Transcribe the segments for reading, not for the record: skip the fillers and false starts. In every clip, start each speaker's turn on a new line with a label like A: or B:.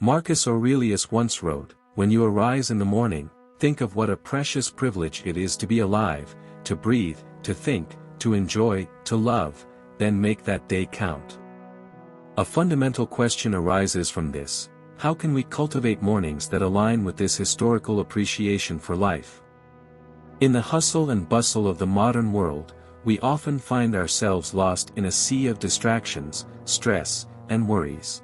A: Marcus Aurelius once wrote, "When you arise in the morning, think of what a precious privilege it is to be alive, to breathe, to think, to enjoy, to love, then make that day count." A fundamental question arises from this: how can we cultivate mornings that align with this historical appreciation for life? In the hustle and bustle of the modern world, we often find ourselves lost in a sea of distractions, stress, and worries.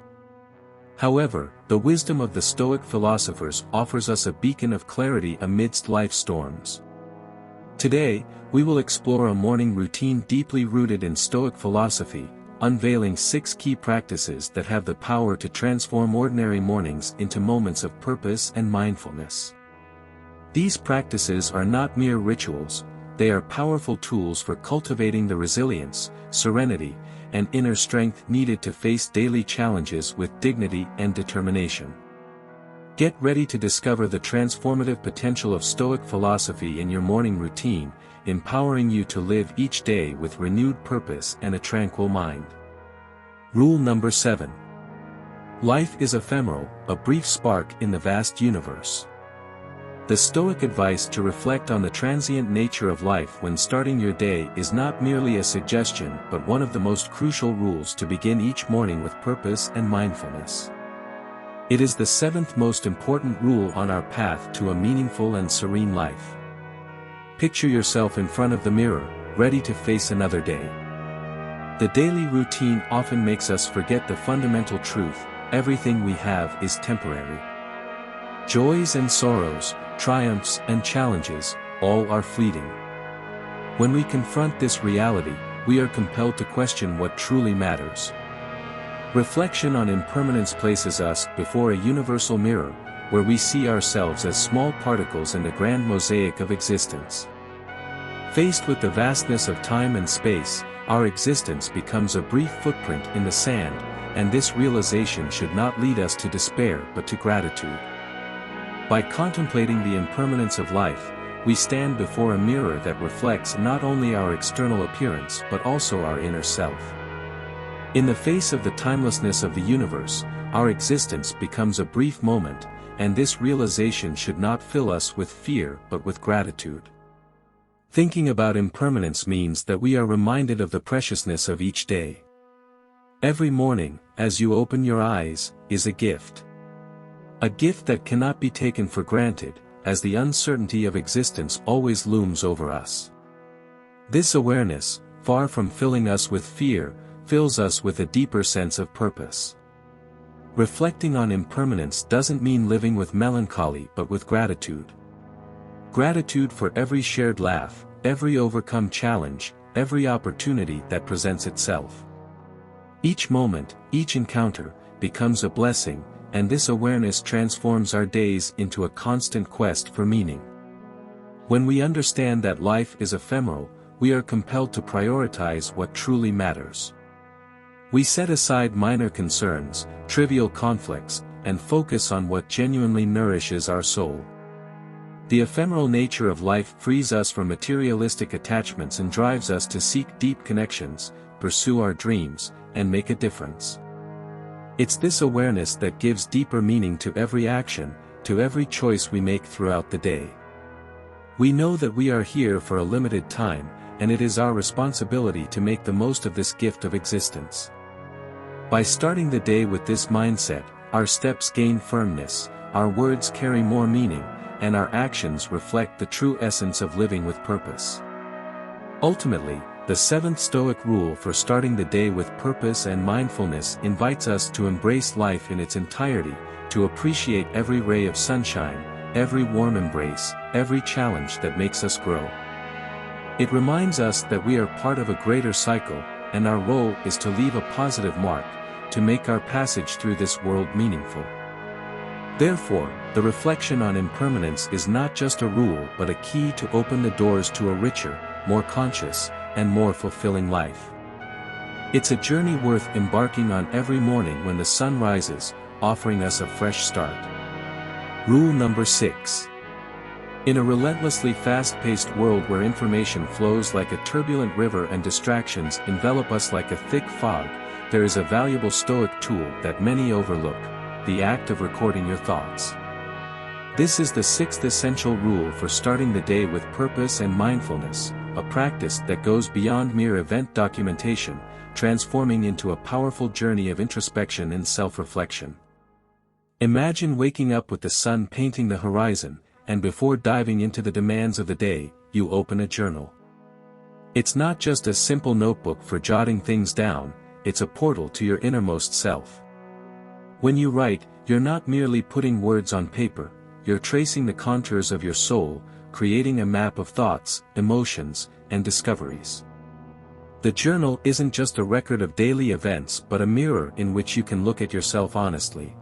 A: However, the wisdom of the Stoic philosophers offers us a beacon of clarity amidst life's storms. Today, we will explore a morning routine deeply rooted in Stoic philosophy, unveiling 6 key practices that have the power to transform ordinary mornings into moments of purpose and mindfulness. These practices are not mere rituals, they are powerful tools for cultivating the resilience, serenity, and inner strength needed to face daily challenges with dignity and determination. Get ready to discover the transformative potential of Stoic philosophy in your morning routine, empowering you to live each day with renewed purpose and a tranquil mind. Rule number 7. Life is ephemeral, a brief spark in the vast universe. The Stoic advice to reflect on the transient nature of life when starting your day is not merely a suggestion but one of the most crucial rules to begin each morning with purpose and mindfulness. It is the 7th most important rule on our path to a meaningful and serene life. Picture yourself in front of the mirror, ready to face another day. The daily routine often makes us forget the fundamental truth: everything we have is temporary. Joys and sorrows, triumphs and challenges, all are fleeting. When we confront this reality, we are compelled to question what truly matters. Reflection on impermanence places us before a universal mirror, where we see ourselves as small particles in the grand mosaic of existence. Faced with the vastness of time and space, our existence becomes a brief footprint in the sand, and this realization should not lead us to despair but to gratitude. By contemplating the impermanence of life, we stand before a mirror that reflects not only our external appearance but also our inner self. In the face of the timelessness of the universe, our existence becomes a brief moment, and this realization should not fill us with fear but with gratitude. Thinking about impermanence means that we are reminded of the preciousness of each day. Every morning, as you open your eyes, is a gift. A gift that cannot be taken for granted, as the uncertainty of existence always looms over us. This awareness, far from filling us with fear, fills us with a deeper sense of purpose. Reflecting on impermanence doesn't mean living with melancholy but with gratitude. Gratitude for every shared laugh, every overcome challenge, every opportunity that presents itself. Each moment, each encounter, becomes a blessing, and this awareness transforms our days into a constant quest for meaning. When we understand that life is ephemeral, we are compelled to prioritize what truly matters. We set aside minor concerns, trivial conflicts, and focus on what genuinely nourishes our soul. The ephemeral nature of life frees us from materialistic attachments and drives us to seek deep connections, pursue our dreams, and make a difference. It's this awareness that gives deeper meaning to every action, to every choice we make throughout the day. We know that we are here for a limited time, and it is our responsibility to make the most of this gift of existence. By starting the day with this mindset, our steps gain firmness, our words carry more meaning, and our actions reflect the true essence of living with purpose. Ultimately, the 7th Stoic rule for starting the day with purpose and mindfulness invites us to embrace life in its entirety, to appreciate every ray of sunshine, every warm embrace, every challenge that makes us grow. It reminds us that we are part of a greater cycle, and our role is to leave a positive mark, to make our passage through this world meaningful. Therefore, the reflection on impermanence is not just a rule but a key to open the doors to a richer, more conscious, and more fulfilling life. It's a journey worth embarking on every morning when the sun rises, offering us a fresh start. Rule number 6. In a relentlessly fast-paced world where information flows like a turbulent river and distractions envelop us like a thick fog, there is a valuable Stoic tool that many overlook: the act of recording your thoughts. This is the sixth essential rule for starting the day with purpose and mindfulness, a practice that goes beyond mere event documentation, transforming into a powerful journey of introspection and self-reflection. Imagine waking up with the sun painting the horizon, and before diving into the demands of the day, you open a journal. It's not just a simple notebook for jotting things down, it's a portal to your innermost self. When you write, you're not merely putting words on paper, you're tracing the contours of your soul, creating a map of thoughts, emotions, and discoveries. The journal isn't just a record of daily events but a mirror in which you can look at yourself honestly.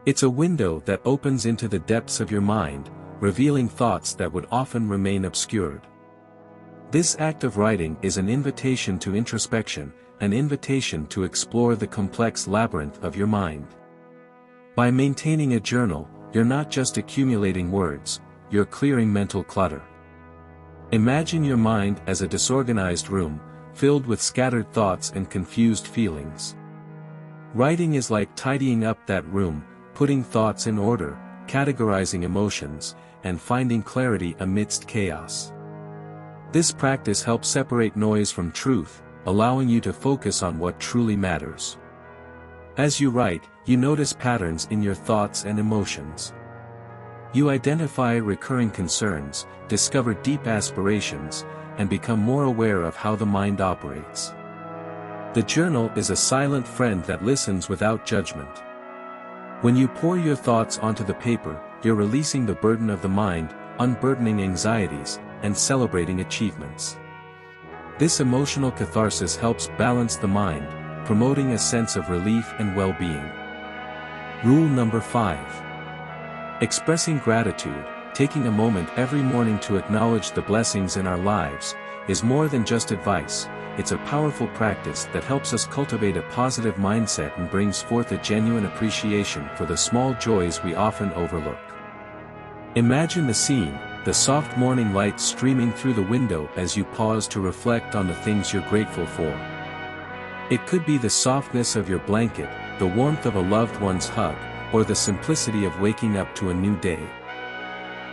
A: It's a window that opens into the depths of your mind, revealing thoughts that would often remain obscured. This act of writing is an invitation to introspection, an invitation to explore the complex labyrinth of your mind. By maintaining a journal, you're not just accumulating words, you're clearing mental clutter. Imagine your mind as a disorganized room, filled with scattered thoughts and confused feelings. Writing is like tidying up that room, putting thoughts in order, categorizing emotions, and finding clarity amidst chaos. This practice helps separate noise from truth, allowing you to focus on what truly matters. As you write, you notice patterns in your thoughts and emotions. You identify recurring concerns, discover deep aspirations, and become more aware of how the mind operates. The journal is a silent friend that listens without judgment. When you pour your thoughts onto the paper, you're releasing the burden of the mind, unburdening anxieties, and celebrating achievements. This emotional catharsis helps balance the mind, promoting a sense of relief and well-being. Rule number 5. Expressing gratitude, taking a moment every morning to acknowledge the blessings in our lives, is more than just advice, it's a powerful practice that helps us cultivate a positive mindset and brings forth a genuine appreciation for the small joys we often overlook. Imagine the scene, the soft morning light streaming through the window as you pause to reflect on the things you're grateful for. It could be the softness of your blanket, the warmth of a loved one's hug, or the simplicity of waking up to a new day.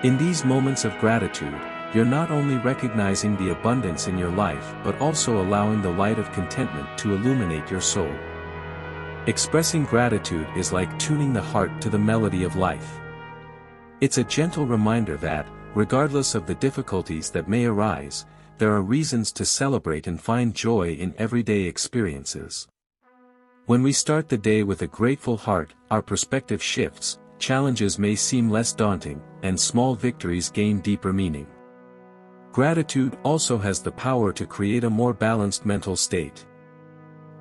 A: In these moments of gratitude, you're not only recognizing the abundance in your life but also allowing the light of contentment to illuminate your soul. Expressing gratitude is like tuning the heart to the melody of life. It's a gentle reminder that, regardless of the difficulties that may arise, there are reasons to celebrate and find joy in everyday experiences. When we start the day with a grateful heart, our perspective shifts, challenges may seem less daunting, and small victories gain deeper meaning. Gratitude also has the power to create a more balanced mental state.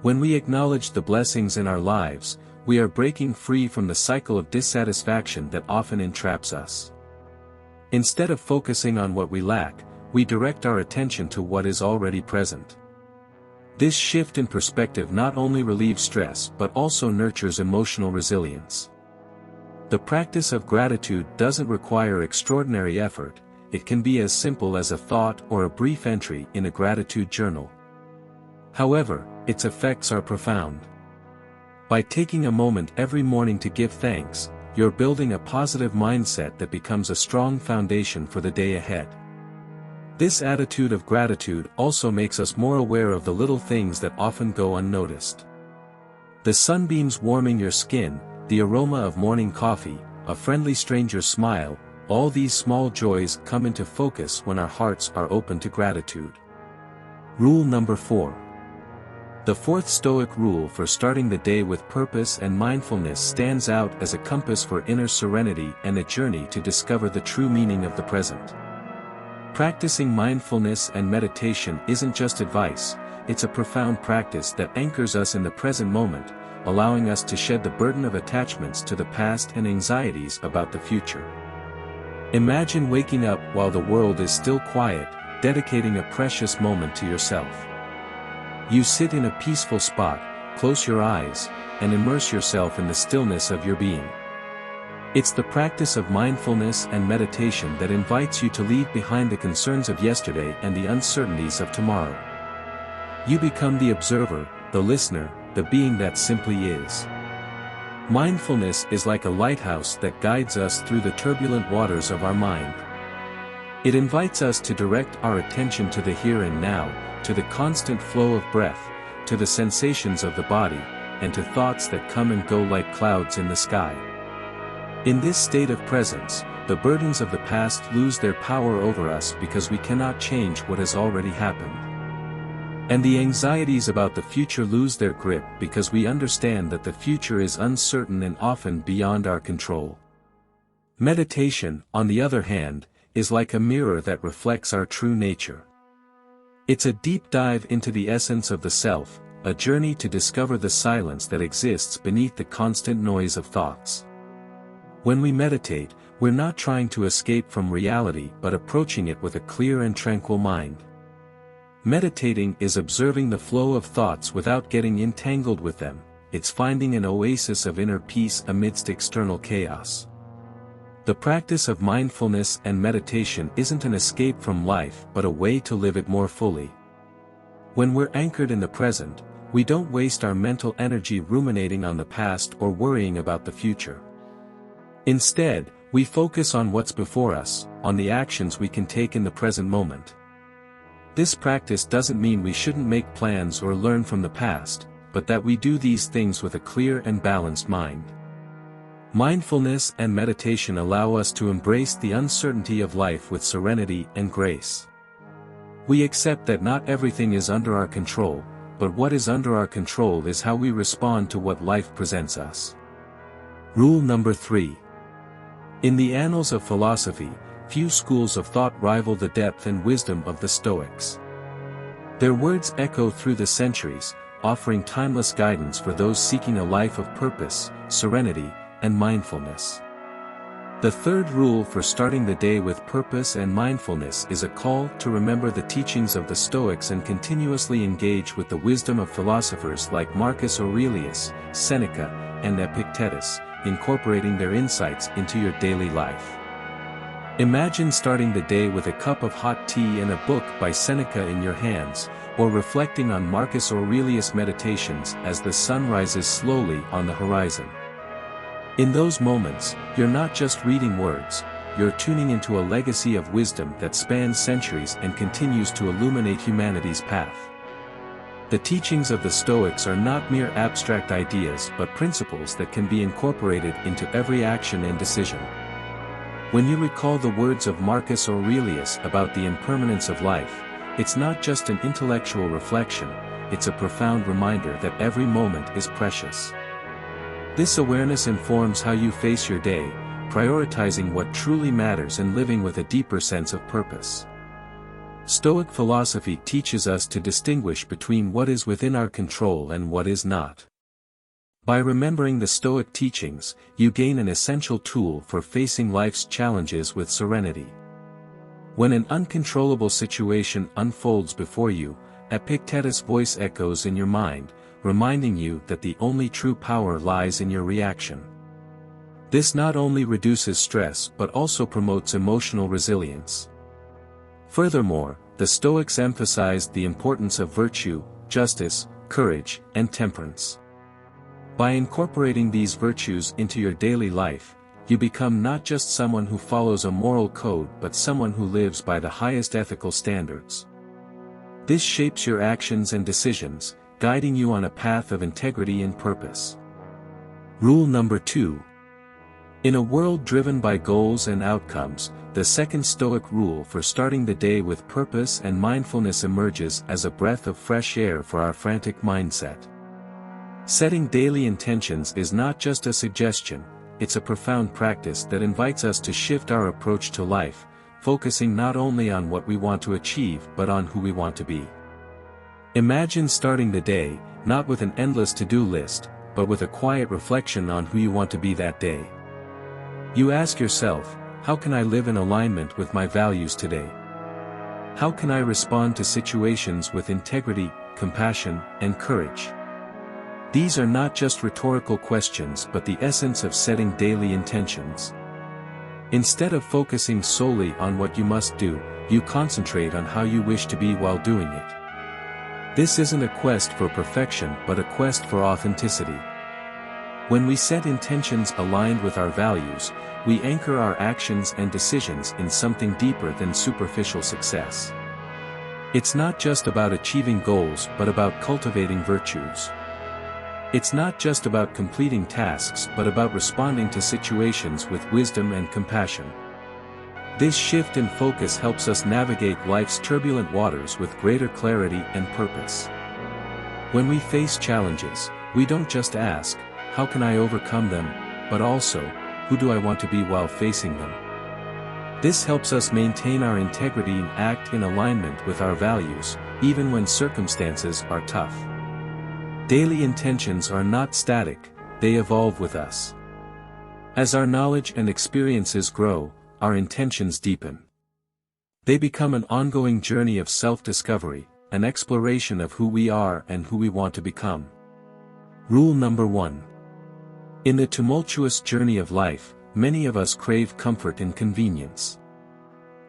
A: When we acknowledge the blessings in our lives, we are breaking free from the cycle of dissatisfaction that often entraps us. Instead of focusing on what we lack, we direct our attention to what is already present. This shift in perspective not only relieves stress but also nurtures emotional resilience. The practice of gratitude doesn't require extraordinary effort, it can be as simple as a thought or a brief entry in a gratitude journal. However, its effects are profound. By taking a moment every morning to give thanks, you're building a positive mindset that becomes a strong foundation for the day ahead. This attitude of gratitude also makes us more aware of the little things that often go unnoticed. The sunbeams warming your skin, the aroma of morning coffee, a friendly stranger's smile, all these small joys come into focus when our hearts are open to gratitude. Rule number 4. The fourth Stoic rule for starting the day with purpose and mindfulness stands out as a compass for inner serenity and a journey to discover the true meaning of the present. Practicing mindfulness and meditation isn't just advice, it's a profound practice that anchors us in the present moment, allowing us to shed the burden of attachments to the past and anxieties about the future. Imagine waking up while the world is still quiet, dedicating a precious moment to yourself. You sit in a peaceful spot, close your eyes, and immerse yourself in the stillness of your being. It's the practice of mindfulness and meditation that invites you to leave behind the concerns of yesterday and the uncertainties of tomorrow. You become the observer, the listener, the being that simply is. Mindfulness is like a lighthouse that guides us through the turbulent waters of our mind. It invites us to direct our attention to the here and now, to the constant flow of breath, to the sensations of the body, and to thoughts that come and go like clouds in the sky. In this state of presence, the burdens of the past lose their power over us because we cannot change what has already happened. And the anxieties about the future lose their grip because we understand that the future is uncertain and often beyond our control. Meditation, on the other hand, is like a mirror that reflects our true nature. It's a deep dive into the essence of the self, a journey to discover the silence that exists beneath the constant noise of thoughts. When we meditate, we're not trying to escape from reality but approaching it with a clear and tranquil mind. Meditating is observing the flow of thoughts without getting entangled with them. It's finding an oasis of inner peace amidst external chaos. The practice of mindfulness and meditation isn't an escape from life but a way to live it more fully. When we're anchored in the present, we don't waste our mental energy ruminating on the past or worrying about the future. Instead, we focus on what's before us, on the actions we can take in the present moment. This practice doesn't mean we shouldn't make plans or learn from the past, but that we do these things with a clear and balanced mind. Mindfulness and meditation allow us to embrace the uncertainty of life with serenity and grace. We accept that not everything is under our control, but what is under our control is how we respond to what life presents us. Rule number 3. In the annals of philosophy, few schools of thought rival the depth and wisdom of the Stoics. Their words echo through the centuries, offering timeless guidance for those seeking a life of purpose, serenity, and mindfulness. The third rule for starting the day with purpose and mindfulness is a call to remember the teachings of the Stoics and continuously engage with the wisdom of philosophers like Marcus Aurelius, Seneca, and Epictetus, incorporating their insights into your daily life. Imagine starting the day with a cup of hot tea and a book by Seneca in your hands, or reflecting on Marcus Aurelius' meditations as the sun rises slowly on the horizon. In those moments, you're not just reading words, you're tuning into a legacy of wisdom that spans centuries and continues to illuminate humanity's path. The teachings of the Stoics are not mere abstract ideas but principles that can be incorporated into every action and decision. When you recall the words of Marcus Aurelius about the impermanence of life, it's not just an intellectual reflection, it's a profound reminder that every moment is precious. This awareness informs how you face your day, prioritizing what truly matters and living with a deeper sense of purpose. Stoic philosophy teaches us to distinguish between what is within our control and what is not. By remembering the Stoic teachings, you gain an essential tool for facing life's challenges with serenity. When an uncontrollable situation unfolds before you, Epictetus' voice echoes in your mind, reminding you that the only true power lies in your reaction. This not only reduces stress but also promotes emotional resilience. Furthermore, the Stoics emphasized the importance of virtue, justice, courage, and temperance. By incorporating these virtues into your daily life, you become not just someone who follows a moral code but someone who lives by the highest ethical standards. This shapes your actions and decisions, guiding you on a path of integrity and purpose. Rule number 2. In a world driven by goals and outcomes, the second Stoic rule for starting the day with purpose and mindfulness emerges as a breath of fresh air for our frantic mindset. Setting daily intentions is not just a suggestion, it's a profound practice that invites us to shift our approach to life, focusing not only on what we want to achieve but on who we want to be. Imagine starting the day, not with an endless to-do list, but with a quiet reflection on who you want to be that day. You ask yourself, how can I live in alignment with my values today? How can I respond to situations with integrity, compassion, and courage? These are not just rhetorical questions but the essence of setting daily intentions. Instead of focusing solely on what you must do, you concentrate on how you wish to be while doing it. This isn't a quest for perfection but a quest for authenticity. When we set intentions aligned with our values, we anchor our actions and decisions in something deeper than superficial success. It's not just about achieving goals but about cultivating virtues. It's not just about completing tasks but about responding to situations with wisdom and compassion. This shift in focus helps us navigate life's turbulent waters with greater clarity and purpose. When we face challenges, we don't just ask, "How can I overcome them?" but also, "Who do I want to be while facing them?" This helps us maintain our integrity and act in alignment with our values, even when circumstances are tough. Daily intentions are not static, they evolve with us. As our knowledge and experiences grow, our intentions deepen. They become an ongoing journey of self-discovery, an exploration of who we are and who we want to become. Rule number 1. In the tumultuous journey of life, many of us crave comfort and convenience.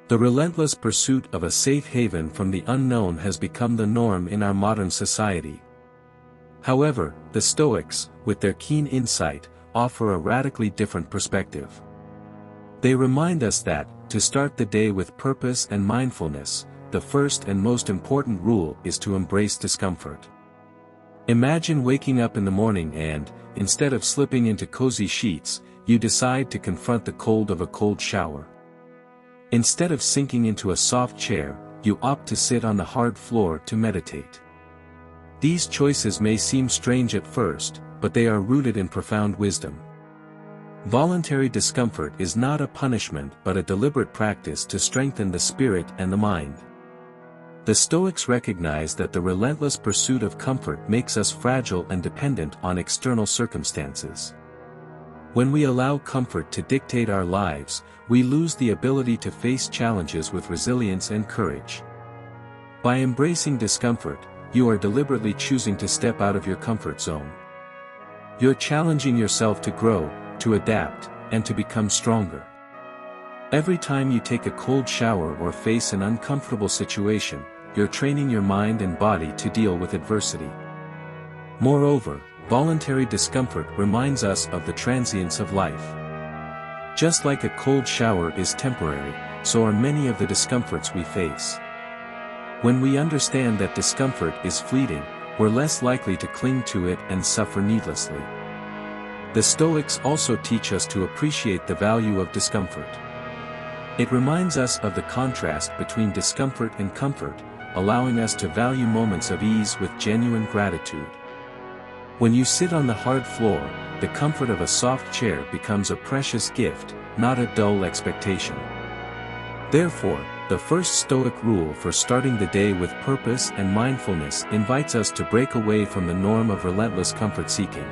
A: The relentless pursuit of a safe haven from the unknown has become the norm in our modern society. However, the Stoics, with their keen insight, offer a radically different perspective. They remind us that, to start the day with purpose and mindfulness, the first and most important rule is to embrace discomfort. Imagine waking up in the morning and, instead of slipping into cozy sheets, you decide to confront the cold of a cold shower. Instead of sinking into a soft chair, you opt to sit on the hard floor to meditate. These choices may seem strange at first, but they are rooted in profound wisdom. Voluntary discomfort is not a punishment but a deliberate practice to strengthen the spirit and the mind. The Stoics recognize that the relentless pursuit of comfort makes us fragile and dependent on external circumstances. When we allow comfort to dictate our lives, we lose the ability to face challenges with resilience and courage. By embracing discomfort, you are deliberately choosing to step out of your comfort zone. You're challenging yourself to grow, to adapt, and to become stronger. Every time you take a cold shower or face an uncomfortable situation, you're training your mind and body to deal with adversity. Moreover, voluntary discomfort reminds us of the transience of life. Just like a cold shower is temporary, so are many of the discomforts we face. When we understand that discomfort is fleeting, we're less likely to cling to it and suffer needlessly. The Stoics also teach us to appreciate the value of discomfort. It reminds us of the contrast between discomfort and comfort, allowing us to value moments of ease with genuine gratitude. When you sit on the hard floor, the comfort of a soft chair becomes a precious gift, not a dull expectation. Therefore, the first Stoic rule for starting the day with purpose and mindfulness invites us to break away from the norm of relentless comfort-seeking.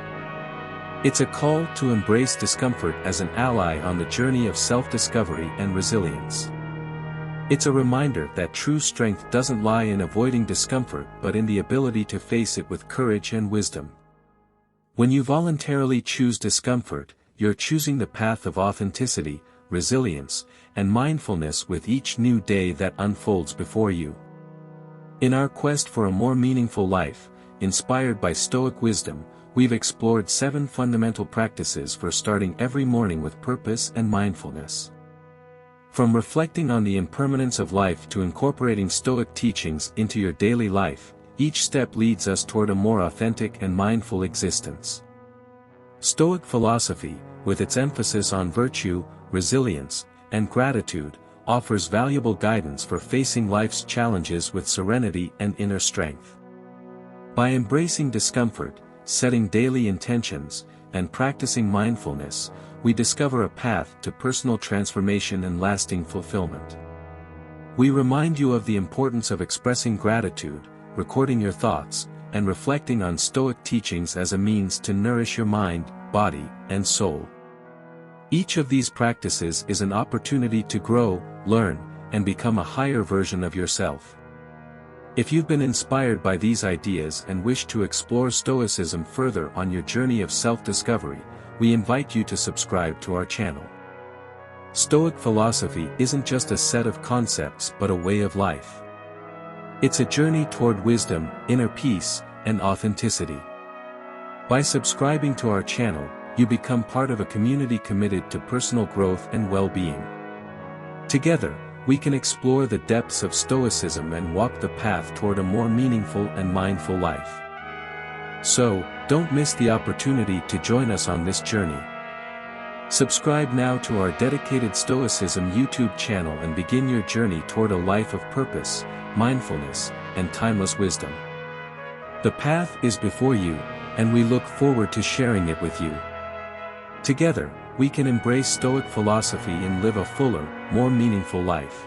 A: It's a call to embrace discomfort as an ally on the journey of self-discovery and resilience. It's a reminder that true strength doesn't lie in avoiding discomfort but in the ability to face it with courage and wisdom. When you voluntarily choose discomfort, you're choosing the path of authenticity, resilience, and mindfulness with each new day that unfolds before you. In our quest for a more meaningful life, inspired by Stoic wisdom, we've explored 7 fundamental practices for starting every morning with purpose and mindfulness. From reflecting on the impermanence of life to incorporating Stoic teachings into your daily life, each step leads us toward a more authentic and mindful existence. Stoic philosophy, with its emphasis on virtue, resilience, and gratitude, offers valuable guidance for facing life's challenges with serenity and inner strength. By embracing discomfort, setting daily intentions, and practicing mindfulness, we discover a path to personal transformation and lasting fulfillment. We remind you of the importance of expressing gratitude, recording your thoughts, and reflecting on Stoic teachings as a means to nourish your mind, body, and soul. Each of these practices is an opportunity to grow, learn, and become a higher version of yourself. If you've been inspired by these ideas and wish to explore Stoicism further on your journey of self-discovery, we invite you to subscribe to our channel. Stoic philosophy isn't just a set of concepts but a way of life. It's a journey toward wisdom, inner peace, and authenticity. By subscribing to our channel, you become part of a community committed to personal growth and well-being. Together, we can explore the depths of Stoicism and walk the path toward a more meaningful and mindful life. So, don't miss the opportunity to join us on this journey. Subscribe now to our dedicated Stoicism YouTube channel and begin your journey toward a life of purpose, mindfulness, and timeless wisdom. The path is before you, and we look forward to sharing it with you. Together, we can embrace Stoic philosophy and live a fuller, more meaningful life.